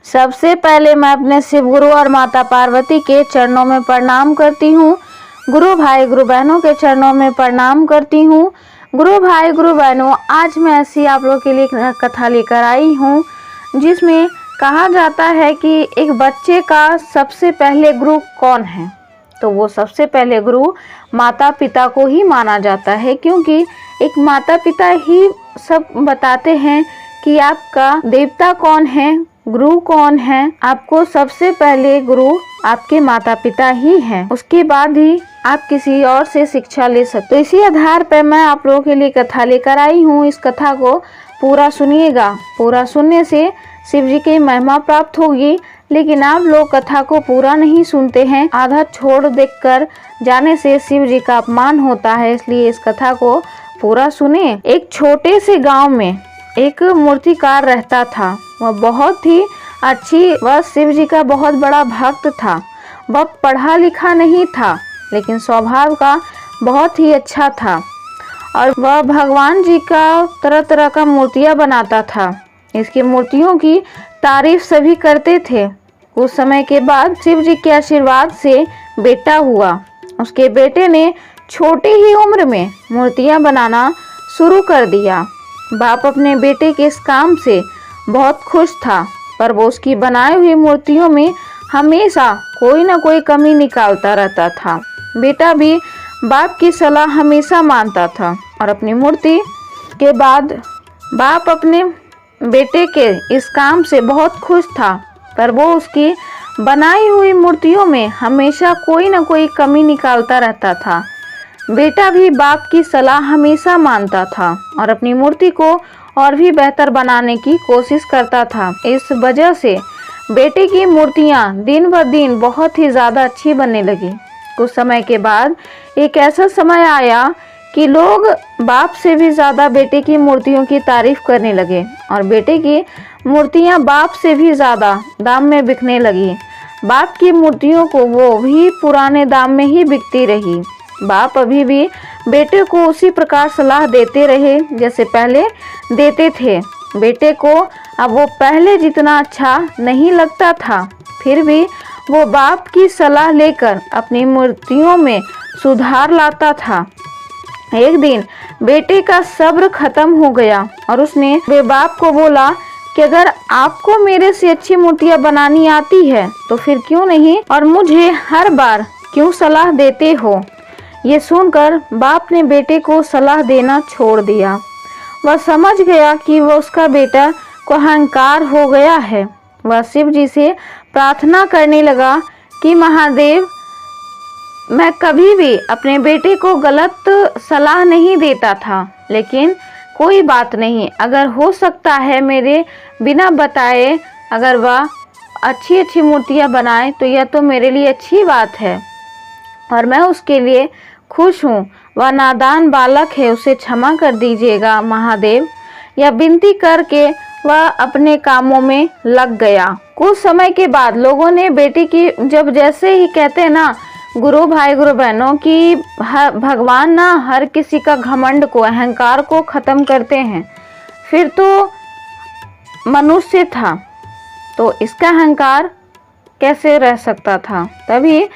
सबसे पहले मैं अपने शिव गुरु और माता पार्वती के चरणों में प्रणाम करती हूँ। गुरु भाई गुरु बहनों के चरणों में प्रणाम करती हूँ। गुरु भाई गुरु बहनों, आज मैं ऐसी आप लोगों के लिए एक कथा लेकर आई हूँ जिसमें कहा जाता है कि एक बच्चे का सबसे पहले गुरु कौन है। तो वो सबसे पहले गुरु माता पिता को ही माना जाता है, क्योंकि एक माता पिता ही सब बताते हैं कि आपका देवता कौन है, गुरु कौन है। आपको सबसे पहले गुरु आपके माता पिता ही हैं, उसके बाद ही आप किसी और से शिक्षा ले सकते। तो इसी आधार पर मैं आप लोगों के लिए कथा लेकर आई हूँ। इस कथा को पूरा सुनिएगा। पूरा सुनने से शिव जी की महिमा प्राप्त होगी, लेकिन आप लोग कथा को पूरा नहीं सुनते हैं। आधा छोड़ देकर जाने से शिव जी का अपमान होता है, इसलिए इस कथा को पूरा सुने। एक छोटे से गांव में एक मूर्तिकार रहता था। वह बहुत ही वह शिव जी का बहुत बड़ा भक्त था। वह पढ़ा लिखा नहीं था, लेकिन स्वभाव का बहुत ही अच्छा था और वह भगवान जी का तरह तरह का मूर्तियां बनाता था। इसकी मूर्तियों की तारीफ सभी करते थे। कुछ समय के बाद शिव जी के आशीर्वाद से बेटा हुआ। उसके बेटे ने छोटी ही उम्र में मूर्तियां बनाना शुरू कर दिया। बाप अपने बेटे के इस काम से बहुत खुश था, पर वो उसकी बनाई हुई मूर्तियों में हमेशा कोई ना कोई कमी निकालता रहता था। बेटा भी बाप की सलाह हमेशा मानता था और अपनी मूर्ति के बाद बाप अपने बेटे के इस काम से बहुत खुश था, पर वो उसकी बनाई हुई मूर्तियों में हमेशा कोई ना कोई कमी निकालता रहता था। बेटा भी बाप की सलाह हमेशा मानता था और अपनी मूर्ति को और भी बेहतर बनाने की कोशिश करता था। इस वजह से बेटे की मूर्तियां दिन ब दिन बहुत ही ज़्यादा अच्छी बनने लगी। कुछ समय के बाद एक ऐसा समय आया कि लोग बाप से भी ज़्यादा बेटे की मूर्तियों की तारीफ करने लगे और बेटे की मूर्तियां बाप से भी ज़्यादा दाम में बिकने लगी। बाप की मूर्तियों को वो भी पुराने दाम में ही बिकती रही। बाप अभी भी बेटे को उसी प्रकार सलाह देते रहे जैसे पहले देते थे। बेटे को अब वो पहले जितना अच्छा नहीं लगता था, फिर भी वो बाप की सलाह लेकर अपनी मूर्तियों में सुधार लाता था। एक दिन बेटे का सब्र खत्म हो गया और उसने वे बाप को बोला कि अगर आपको मेरे से अच्छी मूर्तियां बनानी आती है तो फिर क्यों नहीं, और मुझे हर बार क्यों सलाह देते हो। ये सुनकर बाप ने बेटे को सलाह देना छोड़ दिया। वह समझ गया कि वह उसका बेटा को अहंकार हो गया है। वह शिव जी से प्रार्थना करने लगा कि महादेव, मैं कभी भी अपने बेटे को गलत सलाह नहीं देता था, लेकिन कोई बात नहीं, अगर हो सकता है मेरे बिना बताए अगर वह अच्छी अच्छी मूर्तियां बनाए तो यह तो मेरे लिए अच्छी बात है और मैं उसके लिए खुश हूँ। वह नादान बालक है, उसे क्षमा कर दीजिएगा महादेव। यह विनती करके वह अपने कामों में लग गया। कुछ समय के बाद लोगों ने बेटे की जब जैसे ही कहते हैं ना गुरु भाई गुरु बहनों की भगवान ना हर किसी का घमंड को, अहंकार को खत्म करते हैं। फिर तो मनुष्य था तो इसका अहंकार कैसे रह सकता था। तभी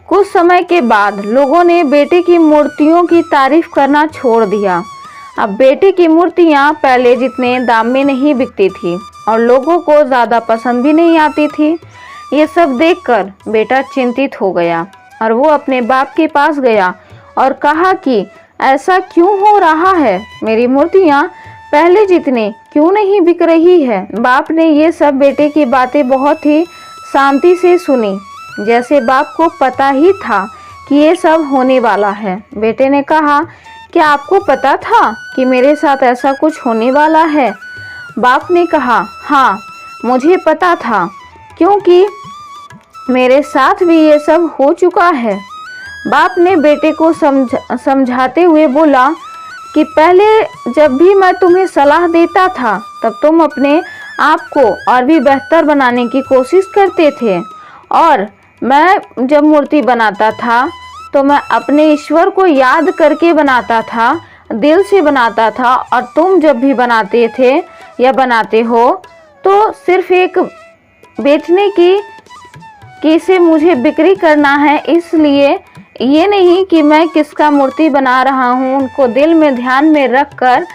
कुछ समय के बाद लोगों ने बेटे की मूर्तियों की तारीफ करना छोड़ दिया। अब बेटे की मूर्तियां पहले जितने दाम में नहीं बिकती थी और लोगों को ज़्यादा पसंद भी नहीं आती थी। ये सब देखकर बेटा चिंतित हो गया और वो अपने बाप के पास गया और कहा कि ऐसा क्यों हो रहा है, मेरी मूर्तियां पहले जितने क्यों नहीं बिक रही है। बाप ने ये सब बेटे की बातें बहुत ही शांति से सुनी, जैसे बाप को पता ही था कि ये सब होने वाला है। बेटे ने कहा, क्या आपको पता था कि मेरे साथ ऐसा कुछ होने वाला है? बाप ने कहा, हाँ मुझे पता था, क्योंकि मेरे साथ भी ये सब हो चुका है। बाप ने बेटे को समझाते हुए बोला कि पहले जब भी मैं तुम्हें सलाह देता था तब तुम अपने आप को और भी बेहतर बनाने की कोशिश करते थे, और मैं जब मूर्ति बनाता था तो मैं अपने ईश्वर को याद करके बनाता था, दिल से बनाता था, और तुम जब भी बनाते थे या बनाते हो तो सिर्फ एक बेचने की से मुझे बिक्री करना है, इसलिए ये नहीं कि मैं किसका मूर्ति बना रहा हूँ, उनको दिल में ध्यान में रख कर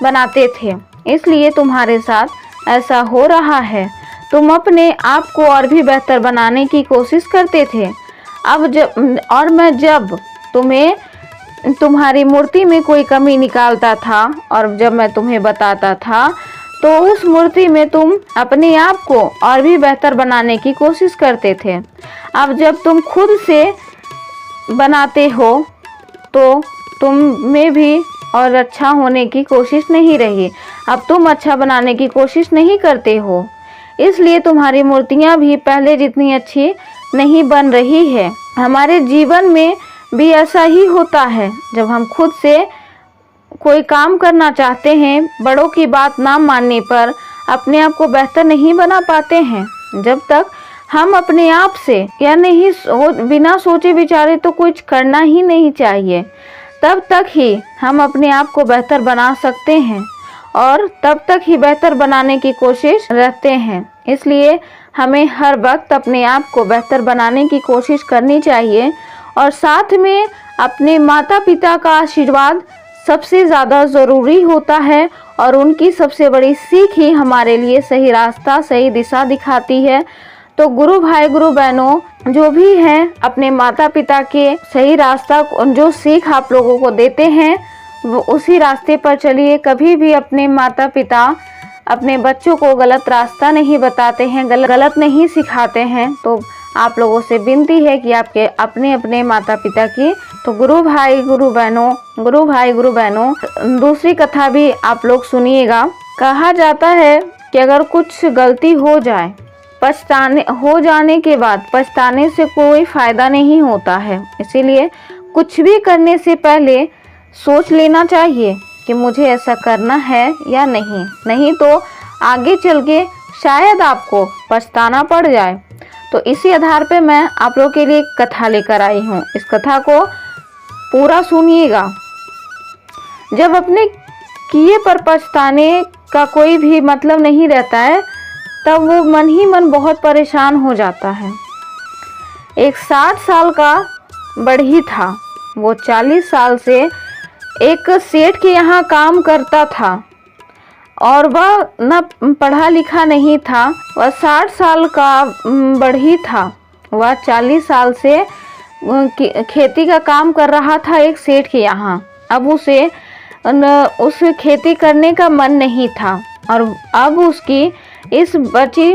बनाते थे, इसलिए तुम्हारे साथ ऐसा हो रहा है। तुम अपने आप को और भी बेहतर बनाने की कोशिश करते थे। अब जब तुम्हारी मूर्ति में कोई कमी निकालता था और जब मैं तुम्हें बताता था, तो उस मूर्ति में तुम अपने आप को और भी बेहतर बनाने की कोशिश करते थे। अब जब तुम खुद से बनाते हो तो तुम में भी और अच्छा होने की कोशिश नहीं रही। अब तुम अच्छा बनाने की कोशिश नहीं करते हो, इसलिए तुम्हारी मूर्तियाँ भी पहले जितनी अच्छी नहीं बन रही है। हमारे जीवन में भी ऐसा ही होता है। जब हम खुद से कोई काम करना चाहते हैं, बड़ों की बात ना मानने पर अपने आप को बेहतर नहीं बना पाते हैं। जब तक हम अपने आप से बिना सोचे विचारे तो कुछ करना ही नहीं चाहिए, तब तक ही हम अपने आप को बेहतर बना सकते हैं और तब तक ही बेहतर बनाने की कोशिश रखते हैं। इसलिए हमें हर वक्त अपने आप को बेहतर बनाने की कोशिश करनी चाहिए और साथ में अपने माता पिता का आशीर्वाद सबसे ज़्यादा ज़रूरी होता है और उनकी सबसे बड़ी सीख ही हमारे लिए सही रास्ता, सही दिशा दिखाती है। तो गुरु भाई गुरु बहनों जो भी हैं, अपने माता पिता के सही रास्ता जो सीख आप लोगों को देते हैं वो उसी रास्ते पर चलिए। कभी भी अपने माता पिता अपने बच्चों को गलत रास्ता नहीं बताते हैं, गलत नहीं सिखाते हैं। तो आप लोगों से विनती है कि आपके अपने अपने माता पिता की तो गुरु भाई गुरु बहनों दूसरी कथा भी आप लोग सुनिएगा। कहा जाता है कि अगर कुछ गलती हो जाए, हो जाने के बाद पछताने से कोई फायदा नहीं होता है। इसीलिए कुछ भी करने से पहले सोच लेना चाहिए कि मुझे ऐसा करना है या नहीं तो आगे चल के शायद आपको पछताना पड़ जाए। तो इसी आधार पे मैं आप लोगों के लिए एक कथा लेकर आई हूँ। इस कथा को पूरा सुनिएगा। जब अपने किए पर पछताने का कोई भी मतलब नहीं रहता है, तब वो मन ही मन बहुत परेशान हो जाता है। एक 60 साल का बढ़ई था। वो 40 साल से एक सेठ के यहाँ काम करता था और वह न पढ़ा लिखा नहीं था। वह 60 साल का बढ़ई था। वह 40 साल से खेती का काम कर रहा था एक सेठ के यहाँ। अब उसे उस खेती करने का मन नहीं था और अब उसकी इस बची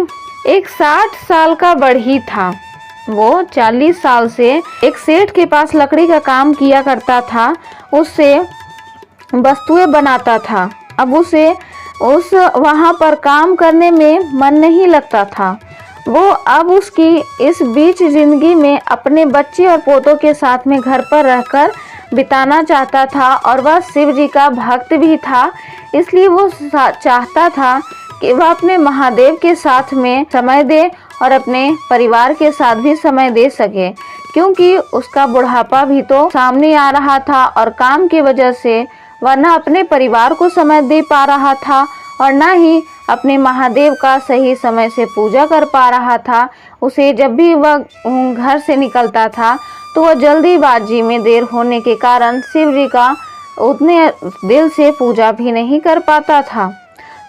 एक 60 साल का बढ़ई था। वो 40 साल से एक सेठ के पास लकड़ी का काम किया करता था, उससे वस्तुएं बनाता था। अब उसे वहाँ पर काम करने में मन नहीं लगता था। वो अब उसकी इस बीच जिंदगी में अपने बच्चे और पोतों के साथ में घर पर रहकर बिताना चाहता था और वह शिव जी का भक्त भी था। इसलिए वो चाहता था कि वह अपने महादेव के साथ में समय दे और अपने परिवार के साथ भी समय दे सके, क्योंकि उसका बुढ़ापा भी तो सामने आ रहा था और काम की वजह से वह न अपने परिवार को समय दे पा रहा था और न ही अपने महादेव का सही समय से पूजा कर पा रहा था। उसे जब भी वह घर से निकलता था तो वह जल्दीबाजी में देर होने के कारण शिव जी का उतने दिल से पूजा भी नहीं कर पाता था,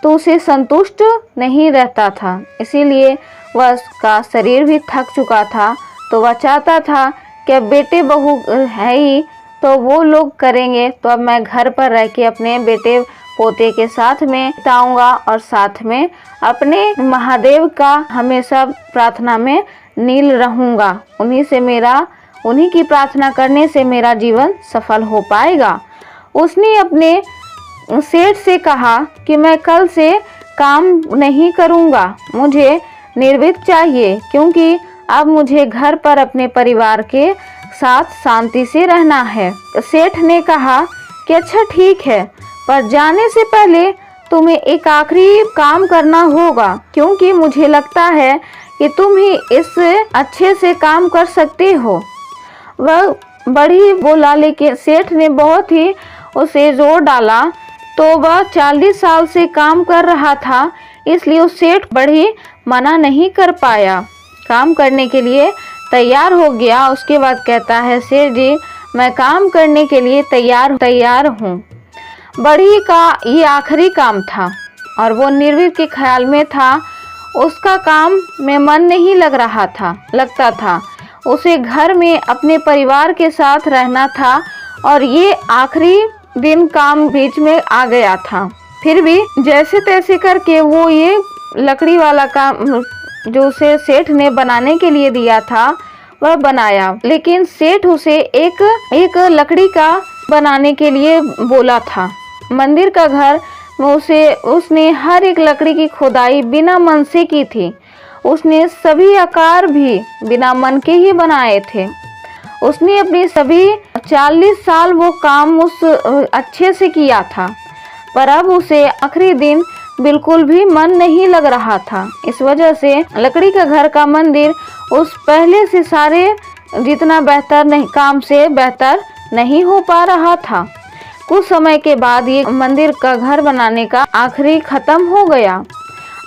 तो उसे संतुष्ट नहीं रहता था। इसीलिए वह उसका शरीर भी थक चुका था। तो वह चाहता था कि अब बेटे बहू है ही तो वो लोग करेंगे, तो अब मैं घर पर रह के अपने बेटे पोते के साथ में बिताऊंगा और साथ में अपने महादेव का हमेशा प्रार्थना में नील रहूंगा। उन्हीं की प्रार्थना करने से मेरा जीवन सफल हो पाएगा। उसने अपने सेठ से कहा कि मैं कल से काम नहीं करूंगा, मुझे निर्भीक चाहिए, क्योंकि अब मुझे घर पर अपने परिवार के साथ शांति से रहना है। सेठ ने कहा कि अच्छा ठीक है, पर जाने से पहले तुम्हें एक आखिरी काम करना होगा, क्योंकि मुझे लगता है कि तुम ही इस अच्छे से काम कर सकते हो। वह बड़ी बोला, लेकिन सेठ ने बहुत ही उसे जोर डाला। तो वह 40 साल से काम कर रहा था, इसलिए उस सेठ बड़ी मना नहीं कर पाया, काम करने के लिए तैयार हो गया। उसके बाद कहता है, सेठ जी मैं काम करने के लिए तैयार हूँ। बढ़ई का ये आखिरी काम था और वो निर्वीर के ख्याल में था। उसका काम में मन नहीं लगता था। उसे घर में अपने परिवार के साथ रहना था और ये आखिरी दिन काम बीच में आ गया था। फिर भी जैसे तैसे करके वो ये लकड़ी वाला काम जो उसे सेठ ने बनाने के लिए दिया था वह बनाया। लेकिन सेठ उसे एक लकड़ी का बनाने के लिए बोला था। मंदिर का घर में उसने हर एक लकड़ी की खुदाई बिना मन से की थी। उसने सभी आकार भी बिना मन के ही बनाए थे। उसने अपनी सभी 40 साल वो काम अच्छे से किया था, पर अब उसे आखिरी दिन बिल्कुल भी मन नहीं लग रहा था। इस वजह से लकड़ी का घर का मंदिर उस पहले से सारे जितना काम से बेहतर नहीं हो पा रहा था। कुछ समय के बाद ये मंदिर का घर बनाने का आखिरी खत्म हो गया।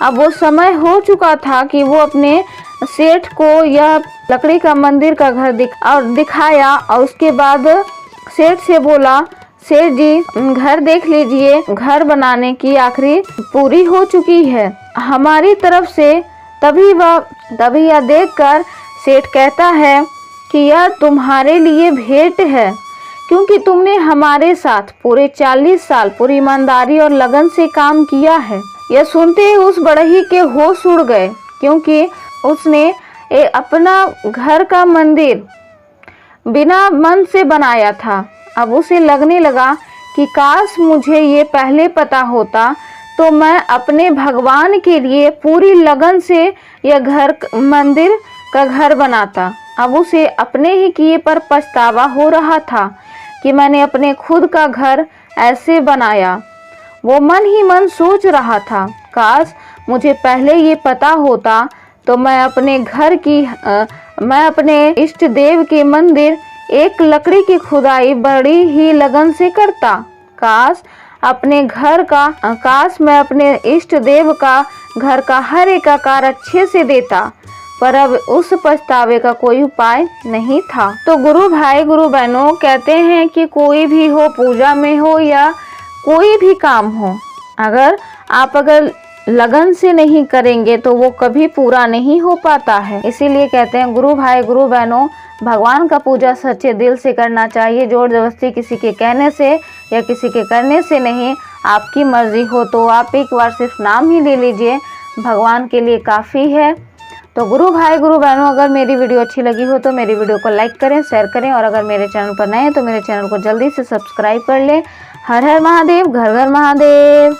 अब वो समय हो चुका था कि वो अपने सेठ को यह लकड़ी का मंदिर का घर दिखाया और उसके बाद सेठ से बोला, सेठ जी घर देख लीजिए, घर बनाने की आखिरी पूरी हो चुकी है हमारी तरफ से। तभी यह देखकर सेठ कहता है कि यह तुम्हारे लिए भेंट है, क्योंकि तुमने हमारे साथ पूरे 40 साल पूरी ईमानदारी और लगन से काम किया है। यह सुनते ही उस बढ़ई के होश उड़ गए, क्योंकि उसने अपना घर का मंदिर बिना मन से बनाया था। अब उसे लगने लगा कि काश मुझे ये पहले पता होता तो मैं अपने भगवान के लिए पूरी लगन से यह मंदिर का घर बनाता। अब उसे अपने ही किए पर पछतावा हो रहा था कि मैंने अपने खुद का घर ऐसे बनाया। वो मन ही मन सोच रहा था, काश मुझे पहले ये पता होता तो मैं अपने इष्ट देव के मंदिर एक लकड़ी की खुदाई बड़ी ही लगन से करता। काश मैं अपने इष्ट देव का घर का हर एक आकार अच्छे से देता, पर अब उस पछतावे का कोई उपाय नहीं था। तो गुरु भाई गुरु बहनों कहते हैं कि कोई भी हो, पूजा में हो या कोई भी काम हो, अगर आप लगन से नहीं करेंगे तो वो कभी पूरा नहीं हो पाता है। इसीलिए कहते हैं गुरु भाई गुरु बहनों, भगवान का पूजा सच्चे दिल से करना चाहिए। जोर जबरदस्ती किसी के कहने से या किसी के करने से नहीं। आपकी मर्जी हो तो आप एक बार सिर्फ नाम ही ले लीजिए, भगवान के लिए काफ़ी है। तो गुरु भाई गुरु बहनों, अगर मेरी वीडियो अच्छी लगी हो तो मेरी वीडियो को लाइक करें, शेयर करें, और अगर मेरे चैनल पर नए हैं तो मेरे चैनल को जल्दी से सब्सक्राइब कर लें। हर हर महादेव, घर घर महादेव।